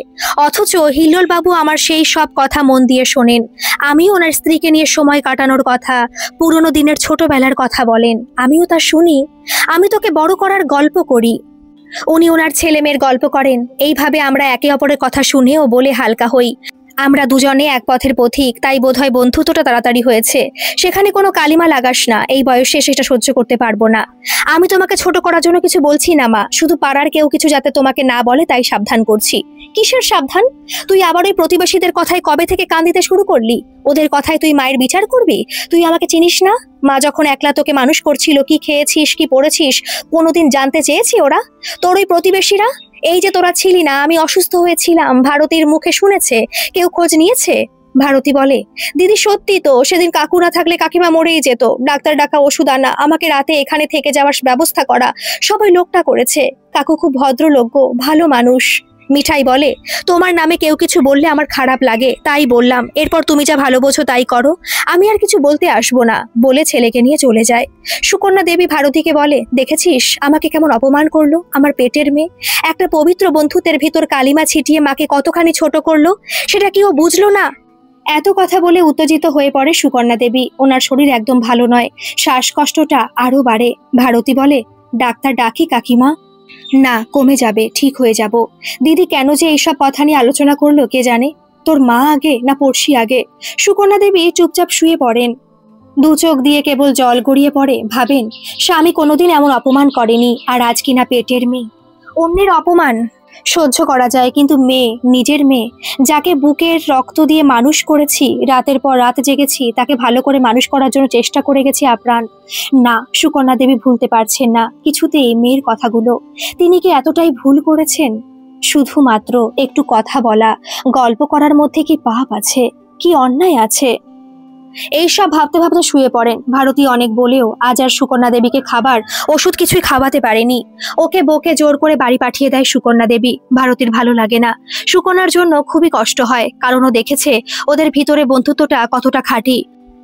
অথচ হিল্লোল বাবু আমার সেই সব কথা মন দিয়ে শোনেন। আমিও ওনার স্ত্রীকে নিয়ে সময় কাটানোর কথা, পুরনো দিনের ছোটবেলার কথা বলেন, আমিও তা শুনি। আমি তোকে বড় করার গল্প করি, উনি ওনার ছেলে মেয়ের গল্প করেন। এইভাবে আমরা একে অপরের কথা শুনে ও বলে হালকা হই। আমরা দুজনে এক পথের পথিক, তাই বোধহয় বন্ধুত্বটা তাড়াতাড়ি হয়েছে। সেখানে কোনো কালিমা লাগাস না, এই বয়সে সেটা সহ্য করতে পারবো না। আমি তোমাকে ছোট করার জন্য কিছু বলছি না মা, শুধু পাড়ার কেউ কিছু যাতে তোমাকে না বলে তাই সাবধান করছি। কিসের সাবধান? তুই আবার ওই প্রতিবেশীদের কথায় কবে থেকে কান দিতে শুরু করলি? ওদের কথায় তুই মায়ের বিচার করবি? তুই আমাকে চিনিস না? মা যখন একলা তোকে মানুষ করছিল, কি খেয়েছিস, কি পড়েছিস, কোনোদিন জানতে চেয়েছি ওরা? তোর ওই প্রতিবেশীরা? এই যে তোরা ছিলি না, আমি অসুস্থ হয়েছিলাম, ভারতীর মুখে শুনেছে, কেউ খোঁজ নিয়েছে? ভারতী বলে, দিদি সত্যি তো, সেদিন কাকু না থাকলে কাকিমা মরেই যেত, ডাক্তার ডাকা, ওষুধ আনা, আমাকে রাতে এখানে থেকে যাওয়ার ব্যবস্থা করা, সবাই লোকটা করেছে। কাকু খুব ভদ্রলোক গো, ভালো মানুষ। মিঠাই বলে, তোমার নামে কেউ কিছু বললে আমার খারাপ লাগে, তাই বললাম। এরপর তুমি যা ভালো বোঝো তাই করো, আমি আর কিছু বলতে আসবো না, বলে ছেলেকে নিয়ে চলে যায়। সুকন্যা দেবী ভারতীকে বলে, দেখেছিস আমাকে কেমন অপমান করলো আমার পেটের মেয়ে। একটা পবিত্র বন্ধুত্বের ভিতর কালিমা ছিটিয়ে মাকে কতখানি ছোট করলো, সেটা কি ও বুঝলো না? এত কথা বলে উত্তেজিত হয়ে পড়ে সুকন্যা দেবী। ওনার শরীর একদম ভালো নয়, শ্বাসকষ্টটা আরো বাড়ে। ভারতী বলে, ডাক্তার ডাকি কাকিমা? না, কমে যাবে, ঠিক হয়ে যাব। দিদি কেন যে এইসব কথা নিয়ে আলোচনা করলো কে জানে। তোর মা আগে না পড়শি আগে? সুকন্যা দেবী চুপচাপ শুয়ে পড়েন। দু চোখ দিয়ে কেবল জল গড়িয়ে পড়ে। ভাবেন, স্বামী কোনোদিন এমন অপমান করেনি, আর আজ কিনা পেটের মেয়ে। অন্যের অপমান সহ্য করা যায়, কিন্তু মেয়ে, নিজের মেয়ে, যাকে বুকের রক্ত দিয়ে মানুষ করেছি, রাতের পর রাত জেগেছি, তাকে ভালো করে মানুষ করার জন্য চেষ্টা করে গেছি আপ্রাণ। না, সুকন্যা দেবী ভুলতে পারছেন না কিছুতেই মেয়ের কথাগুলো। তিনি কি এতটাই ভুল করেছেন? শুধুমাত্র একটু কথা বলা, গল্প করার মধ্যে কি পাপ আছে, কি অন্যায় আছে? এইসব ভাবতে ভাবতে শুয়ে পড়েন। ভারতী অনেক বলেও আজ আর সুকন্যা দেবীকে খাবার ওষুধ কিছুই খাওয়াতে পারেনি। ওকে বকে জোর করে বাড়ি পাঠিয়ে দেয় সুকন্যা দেবী। ভারতীর ভালো লাগে না, সুকন্যার জন্য খুবই কষ্ট হয়, কারণ ও দেখেছে ওদের ভিতরে বন্ধুত্বটা কতটা খাঁটি।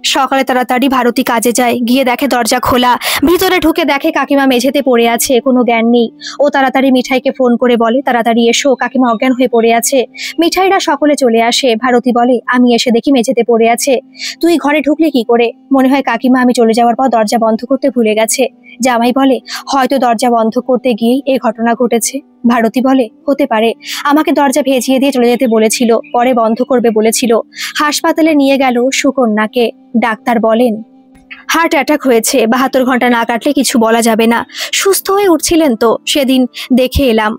সকালে তাড়াতাড়ি ভারতী কাজে যায়, গিয়ে দেখে দরজা খোলা। ভিতরে ঢুকে দেখে কাকিমা মেঝেতে পড়ে আছে, কোনো জ্ঞান নেই। ও তাড়াতাড়ি মিঠাইকে ফোন করে বলে, তাড়াতাড়ি এসো, কাকিমা অজ্ঞান হয়ে পড়ে আছে। মিঠাইরা সকলে চলে আসে। ভারতী বলে, আমি এসে দেখি মেঝেতে পড়ে আছে। তুই ঘরে ঢুকলি কি করে? মনে হয় কাকিমা আমি চলে যাওয়ার পর দরজা বন্ধ করতে ভুলে গেছে। জামাই বলে, হয়তো দরজা বন্ধ করতে গিয়েই এই ঘটনা ঘটেছে। ভারতী বলে, হতে পারে, আমাকে দরজা ভেজিয়ে দিয়ে চলে যেতে বলেছিল, পরে বন্ধ করবে বলেছিল। হাসপাতালে নিয়ে গেল সুকন্যাকে। ডাক্তার বলেন, হার্ট অ্যাটাক হয়েছে, 72 ঘন্টা না কাটলে কিছু বলা যাবে না। সুস্থ হয়ে উঠছিলেন তো, সেদিন দেখে এলাম।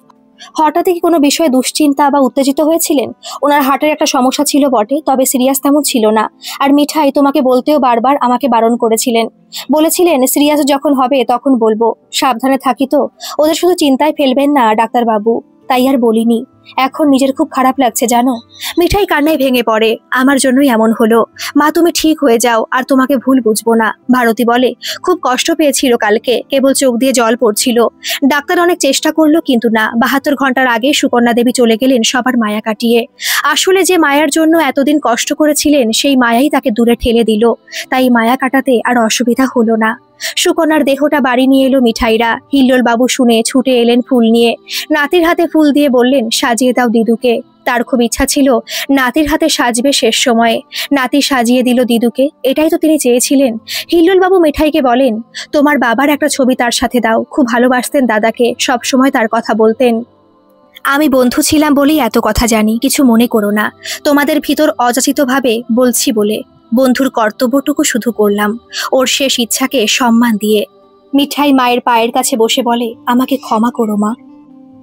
হঠাৎ কি কোনো বিষয়ে দুশ্চিন্তা বা উত্তেজিত হয়েছিলেন? ওনার হার্টের একটা সমস্যা ছিল বটে, তবে সিরিয়াস তেমন ছিল না। আর মিঠাই তোমাকে বলতেও বারবার আমাকে বারণ করেছিলেন, বলেছিলেন সিরিয়াস যখন হবে তখন বলবো। সাবধানে থাকি তো, ওদের শুধু চিন্তায় ফেলবেন না ডাক্তারবাবু, তাই আর বলিনি। এখন নিজের খুব খারাপ লাগছে জানো। মিঠাই কান্নায় ভেঙে পড়ে, আমার জন্যই এমন হলো। মা তুমি ঠিক হয়ে যাও, আর তোমাকে ভুল বুঝবো না। ভারতী বলে, খুব কষ্ট পেয়েছিল কালকে, কেবল চোখ দিয়ে জল পড়ছিল। ডাক্তার অনেক চেষ্টা করলো, কিন্তু না। 72 ঘন্টার আগে সুকন্যা দেবী চলে গেলেন সবার মায়া কাটিয়ে। আসলে যে মায়ার জন্য এতদিন কষ্ট করেছিলেন, সেই মায়াই তাকে দূরে ঠেলে দিল। তাই মায়া কাটাতে আর অসুবিধা হলো না। সুকন্যার দেহটা বাড়ি নিয়ে এলো মিঠাইরা। হিল্লোল বাবু শুনে ছুটে এলেন ফুল নিয়ে। নাতির হাতে ফুল দিয়ে বললেন, সাজিয়ে দাও দিদুকে। তার খুব ইচ্ছা ছিল নাতির হাতে সাজবে শেষ সময়ে। নাতি সাজিয়ে দিল দিদুকে, এটাই তো তিনি চেয়েছিলেন। হিল্লোল বাবু মিঠাইকে বলেন, তোমার বাবার একটা ছবি তার সাথে দাও, খুব ভালোবাসতেন দাদাকে, সব সময় তার কথা বলতেন। আমি বন্ধু ছিলাম বলেই এত কথা জানি, কিছু মনে করো না। তোমাদের ভিতর অযাচিতভাবে বলছি বলে। বন্ধুর কর্তব্যটুকু শুধু করলাম, ওর শেষ ইচ্ছাকে সম্মান দিয়ে। মিঠাই মায়ের পায়ের কাছে বসে বলে, আমাকে ক্ষমা করো মা।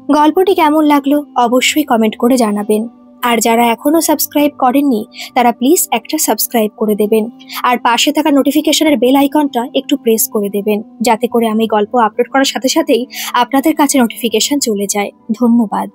গল্পটি কেমন লাগলো অবশ্যই কমেন্ট করে জানাবেন। আর যারা এখনো সাবস্ক্রাইব করেননি, তারা প্লিজ একটা সাবস্ক্রাইব করে দেবেন। আর পাশে থাকা নোটিফিকেশনের বেল আইকনটা একটু প্রেস করে দেবেন, যাতে করে আমি গল্প আপলোড করার সাথে সাথেই আপনাদের কাছে নোটিফিকেশন চলে যায়। ধন্যবাদ।